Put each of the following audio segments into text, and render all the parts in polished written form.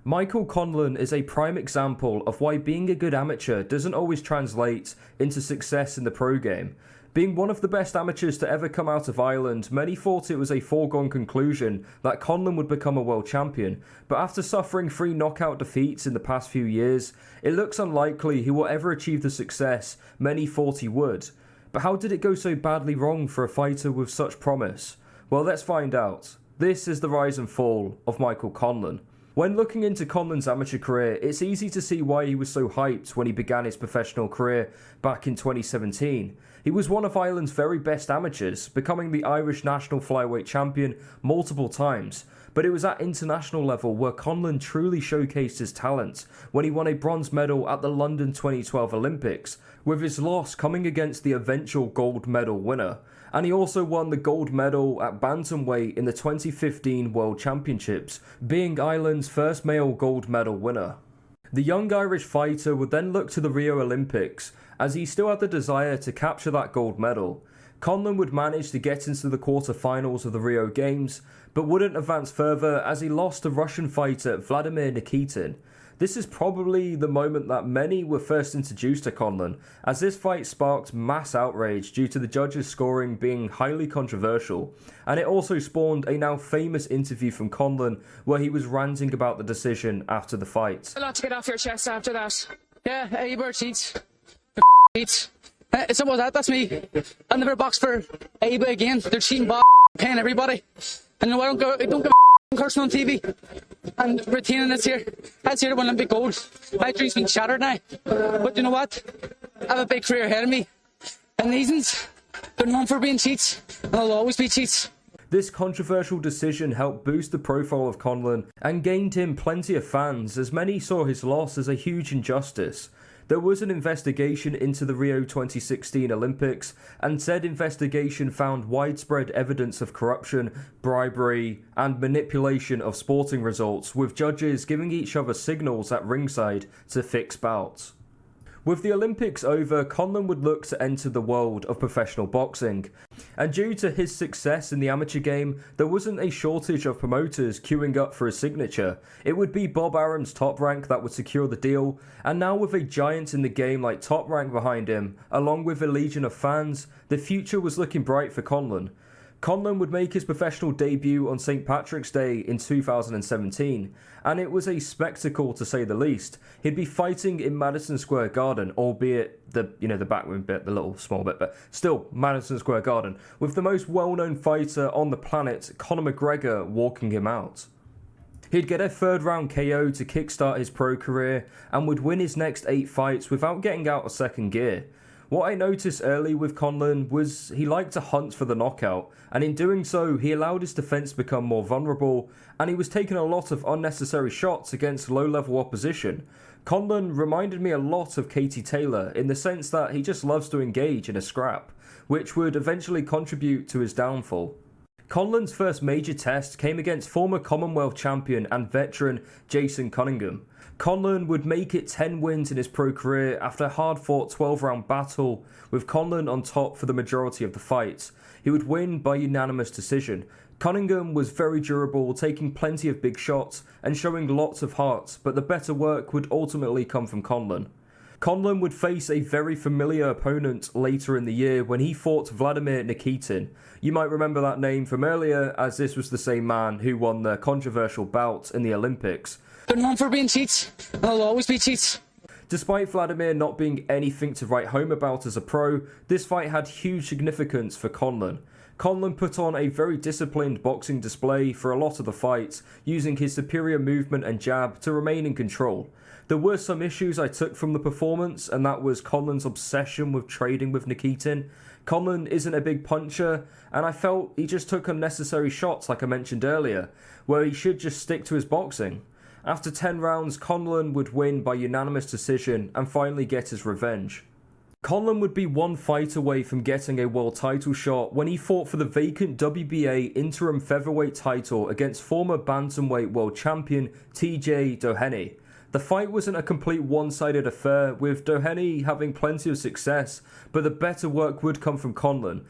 Michael Conlan is a prime example of why being a good amateur doesn't always translate into success in the pro game. Being one of the best amateurs to ever come out of Ireland, many thought it was a foregone conclusion that Conlon would become a world champion, but after suffering 3 knockout defeats in the past few years, it looks unlikely he will ever achieve the success many thought he would. But how did it go so badly wrong for a fighter with such promise? Well, let's find out. This is the rise and fall of Michael Conlan. When looking into Conlan's amateur career, it's easy to see why he was so hyped when he began his professional career back in 2017. He was one of Ireland's very best amateurs, becoming the Irish national flyweight champion multiple times. But it was at international level where Conlan truly showcased his talent when he won a bronze medal at the London 2012 Olympics, with his loss coming against the eventual gold medal winner. And he also won the gold medal at bantamweight in the 2015 World Championships, being Ireland's first male gold medal winner. The young Irish fighter would then look to the Rio Olympics, as he still had the desire to capture that gold medal. Conlan would manage to get into the quarter-finals of the Rio Games, but wouldn't advance further as he lost to Russian fighter Vladimir Nikitin. This is probably the moment that many were first introduced to Conlan, as this fight sparked mass outrage due to the judges' scoring being highly controversial, and it also spawned a now famous interview from Conlan where he was ranting about the decision after the fight. A lot to get off your chest after that. Yeah, Eber cheats. Cheats. It's about that, that's me. I'll never box for Aba again. They're cheating, paying everybody. And you know, I don't give a cursing on TV. And retaining this here. That's here to win Olympic gold. My dream's been shattered now. But you know what? I have a big career ahead of me. And these, they're known for being cheats. And they'll always be cheats. This controversial decision helped boost the profile of Conlan and gained him plenty of fans, as many saw his loss as a huge injustice. There was an investigation into the Rio 2016 Olympics, and said investigation found widespread evidence of corruption, bribery, and manipulation of sporting results, with judges giving each other signals at ringside to fix bouts. With the Olympics over, Conlan would look to enter the world of professional boxing. And due to his success in the amateur game, there wasn't a shortage of promoters queuing up for his signature. It would be Bob Arum's Top Rank that would secure the deal, and now with a giant in the game like Top Rank behind him, along with a legion of fans, the future was looking bright for Conlan. Conlan would make his professional debut on St. Patrick's Day in 2017, and it was a spectacle to say the least. He'd be fighting in Madison Square Garden, albeit the backroom bit, the little small bit, but still Madison Square Garden, with the most well-known fighter on the planet, Conor McGregor, walking him out. He'd get a 3rd round KO to kickstart his pro career, and would win his next 8 fights without getting out of second gear. What I noticed early with Conlan was he liked to hunt for the knockout, and in doing so he allowed his defence to become more vulnerable, and he was taking a lot of unnecessary shots against low-level opposition. Conlan reminded me a lot of Katie Taylor in the sense that he just loves to engage in a scrap, which would eventually contribute to his downfall. Conlan's first major test came against former Commonwealth champion and veteran Jason Cunningham. Conlan would make it 10 wins in his pro career after a hard-fought 12-round battle, with Conlan on top for the majority of the fights. He would win by unanimous decision. Cunningham was very durable, taking plenty of big shots and showing lots of heart, but the better work would ultimately come from Conlan. Conlan would face a very familiar opponent later in the year when he fought Vladimir Nikitin. You might remember that name from earlier, as this was the same man who won the controversial bout in the Olympics. They're known for being cheats, and they'll always be cheats. Despite Vladimir not being anything to write home about as a pro, this fight had huge significance for Conlan. Conlan put on a very disciplined boxing display for a lot of the fights, using his superior movement and jab to remain in control. There were some issues I took from the performance, and that was Conlan's obsession with trading with Nikitin. Conlan isn't a big puncher, and I felt he just took unnecessary shots like I mentioned earlier, where he should just stick to his boxing. After 10 rounds, Conlan would win by unanimous decision and finally get his revenge. Conlan would be 1 fight away from getting a world title shot when he fought for the vacant WBA interim featherweight title against former bantamweight world champion TJ Doheny. The fight wasn't a complete one-sided affair, with Doheny having plenty of success, but the better work would come from Conlan.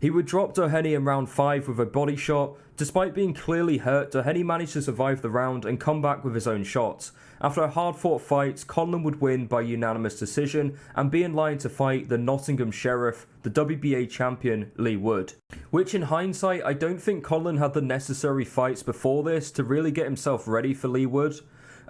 He would drop Doheny in round 5 with a body shot. Despite being clearly hurt, Doheny managed to survive the round and come back with his own shots. After a hard-fought fight, Conlon would win by unanimous decision and be in line to fight the Nottingham Sheriff, the WBA champion Lee Wood. Which in hindsight, I don't think Conlon had the necessary fights before this to really get himself ready for Lee Wood.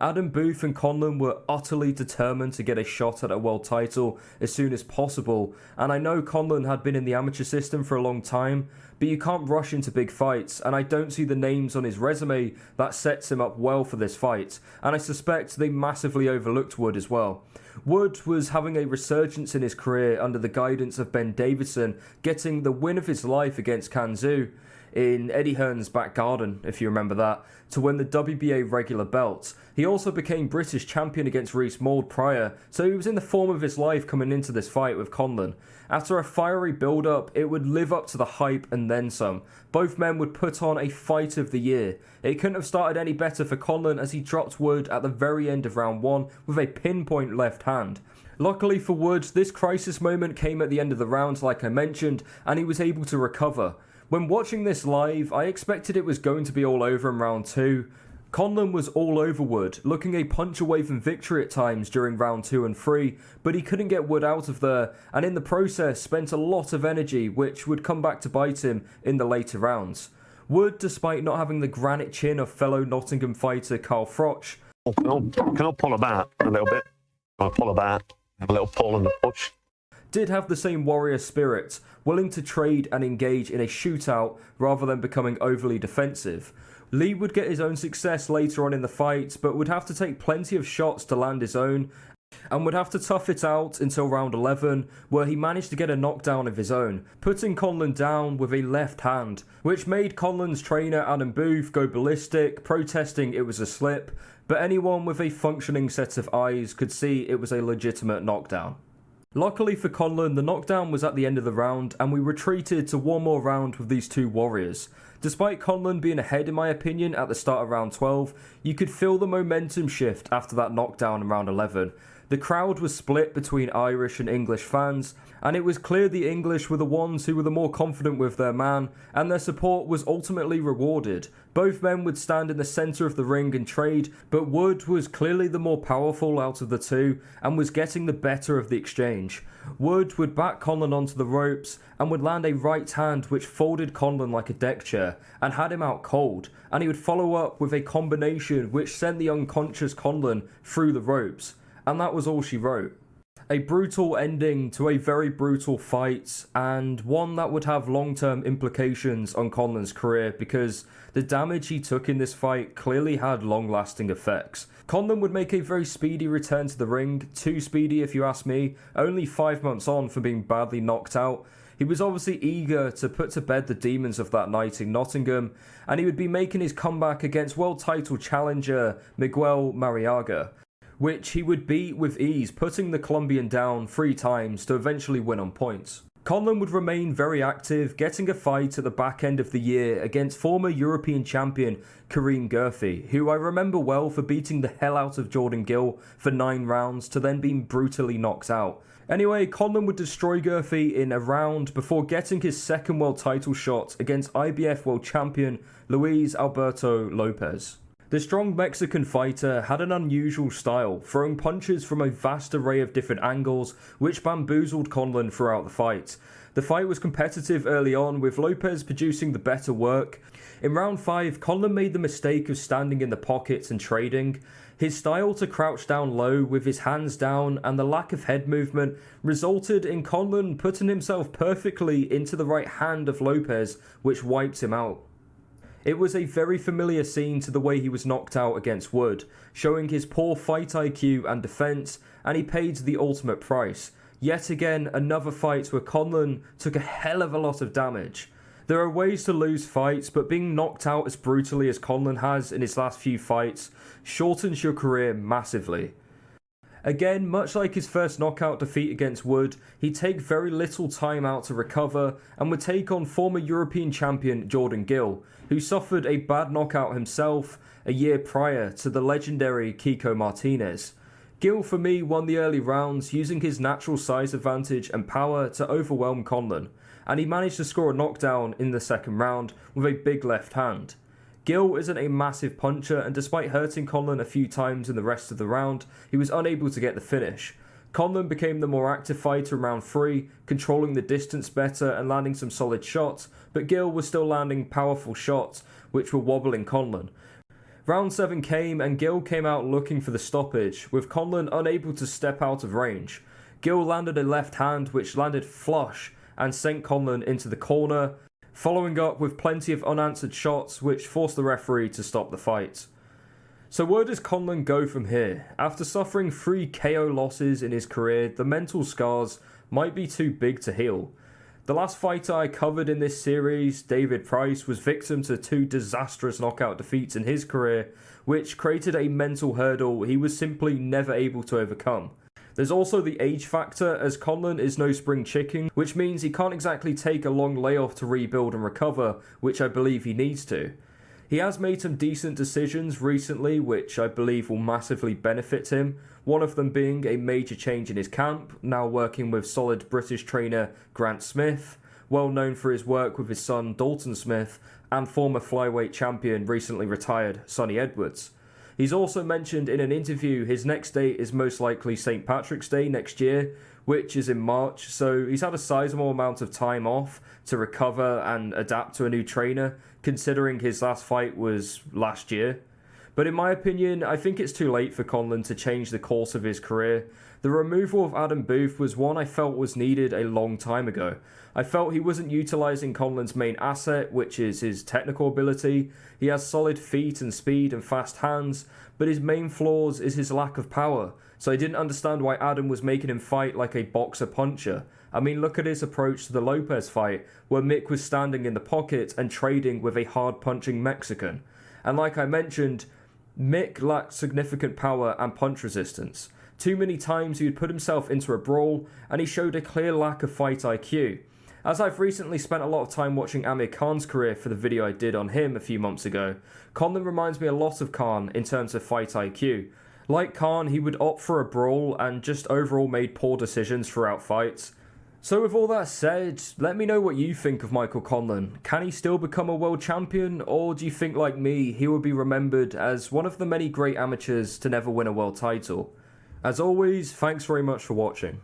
Adam Booth and Conlon were utterly determined to get a shot at a world title as soon as possible, and I know Conlon had been in the amateur system for a long time, but you can't rush into big fights, and I don't see the names on his resume that sets him up well for this fight, and I suspect they massively overlooked Wood as well. Wood was having a resurgence in his career under the guidance of Ben Davison, getting the win of his life against Kanzu in Eddie Hearn's back garden, if you remember that, to win the WBA regular belt. He also became British champion against Reece Mould prior, so he was in the form of his life coming into this fight with Conlon. After a fiery build-up, it would live up to the hype and then some. Both men would put on a fight of the year. It couldn't have started any better for Conlon as he dropped Wood at the very end of round 1 with a pinpoint left hand. Luckily for Wood, this crisis moment came at the end of the round like I mentioned, and he was able to recover. When watching this live, I expected it was going to be all over in round 2. Conlon was all over Wood, looking a punch away from victory at times during round 2 and 3, but he couldn't get Wood out of there, and in the process spent a lot of energy which would come back to bite him in the later rounds. Wood, despite not having the granite chin of fellow Nottingham fighter Carl Froch, can I pull a bat a little bit? Can I pull a bat? Have a little pull and a push. Did have the same warrior spirit, willing to trade and engage in a shootout rather than becoming overly defensive. Lee would get his own success later on in the fight, but would have to take plenty of shots to land his own, and would have to tough it out until round 11, where he managed to get a knockdown of his own, putting Conlon down with a left hand, which made Conlon's trainer Adam Booth go ballistic, protesting it was a slip, but anyone with a functioning set of eyes could see it was a legitimate knockdown. Luckily for Conlon, the knockdown was at the end of the round, and we retreated to one more round with these two warriors. Despite Conlon being ahead in my opinion at the start of round 12, you could feel the momentum shift after that knockdown in round 11. The crowd was split between Irish and English fans, and it was clear the English were the ones who were the more confident with their man, and their support was ultimately rewarded. Both men would stand in the centre of the ring and trade, but Wood was clearly the more powerful out of the two, and was getting the better of the exchange. Wood would back Conlon onto the ropes, and would land a right hand which folded Conlon like a deck chair, and had him out cold, and he would follow up with a combination which sent the unconscious Conlon through the ropes. And that was all she wrote. A brutal ending to a very brutal fight, and one that would have long-term implications on Conlon's career because the damage he took in this fight clearly had long-lasting effects. Conlon would make a very speedy return to the ring, too speedy if you ask me, only 5 months on from being badly knocked out. He was obviously eager to put to bed the demons of that night in Nottingham, and he would be making his comeback against world title challenger Miguel Mariaga, which he would beat with ease, putting the Colombian down 3 times to eventually win on points. Conlon would remain very active, getting a fight at the back end of the year against former European champion Kareem Gurfi, who I remember well for beating the hell out of Jordan Gill for 9 rounds to then being brutally knocked out. Anyway, Conlon would destroy Gurfi in a round before getting his second world title shot against IBF world champion Luis Alberto Lopez. The strong Mexican fighter had an unusual style, throwing punches from a vast array of different angles, which bamboozled Conlon throughout the fight. The fight was competitive early on, with Lopez producing the better work. In round 5, Conlon made the mistake of standing in the pockets and trading. His style to crouch down low with his hands down and the lack of head movement resulted in Conlon putting himself perfectly into the right hand of Lopez, which wiped him out. It was a very familiar scene to the way he was knocked out against Wood, showing his poor fight IQ and defense, and he paid the ultimate price. Yet again, another fight where Conlon took a hell of a lot of damage. There are ways to lose fights, but being knocked out as brutally as Conlon has in his last few fights shortens your career massively. Again, much like his first knockout defeat against Wood, he'd take very little time out to recover and would take on former European champion Jordan Gill, who suffered a bad knockout himself a year prior to the legendary Kiko Martinez. Gill for me won the early rounds using his natural size advantage and power to overwhelm Conlon. and he managed to score a knockdown in the second round with a big left hand. Gill isn't a massive puncher, and despite hurting Conlon a few times in the rest of the round, he was unable to get the finish. Conlon became the more active fighter in round 3, controlling the distance better and landing some solid shots, but Gill was still landing powerful shots, which were wobbling Conlon. Round 7 came, and Gill came out looking for the stoppage, with Conlon unable to step out of range. Gill landed a left hand which landed flush and sent Conlon into the corner, following up with plenty of unanswered shots which forced the referee to stop the fight. So where does Conlon go from here? After suffering 3 KO losses in his career, the mental scars might be too big to heal. The last fighter I covered in this series, David Price, was victim to 2 disastrous knockout defeats in his career, which created a mental hurdle he was simply never able to overcome. There's also the age factor, as Conlon is no spring chicken, which means he can't exactly take a long layoff to rebuild and recover, which I believe he needs to. He has made some decent decisions recently, which I believe will massively benefit him, one of them being a major change in his camp, now working with solid British trainer Grant Smith, well known for his work with his son Dalton Smith, and former flyweight champion recently retired Sonny Edwards. He's also mentioned in an interview his next date is most likely St. Patrick's Day next year, which is in March, so he's had a sizable amount of time off to recover and adapt to a new trainer, considering his last fight was last year. But in my opinion, I think it's too late for Conlon to change the course of his career. The removal of Adam Booth was one I felt was needed a long time ago. I felt he wasn't utilising Conlon's main asset, which is his technical ability. He has solid feet and speed and fast hands, but his main flaws is his lack of power. So I didn't understand why Adam was making him fight like a boxer puncher. I mean, look at his approach to the Lopez fight, where Mick was standing in the pocket and trading with a hard punching Mexican. And like I mentioned, Mick lacked significant power and punch resistance. Too many times he would put himself into a brawl, and he showed a clear lack of fight IQ. As I've recently spent a lot of time watching Amir Khan's career for the video I did on him a few months ago, Conlon reminds me a lot of Khan in terms of fight IQ. Like Khan, he would opt for a brawl and just overall made poor decisions throughout fights. So with all that said, let me know what you think of Michael Conlan. Can he still become a world champion, or do you think, like me, he will be remembered as one of the many great amateurs to never win a world title? As always, thanks very much for watching.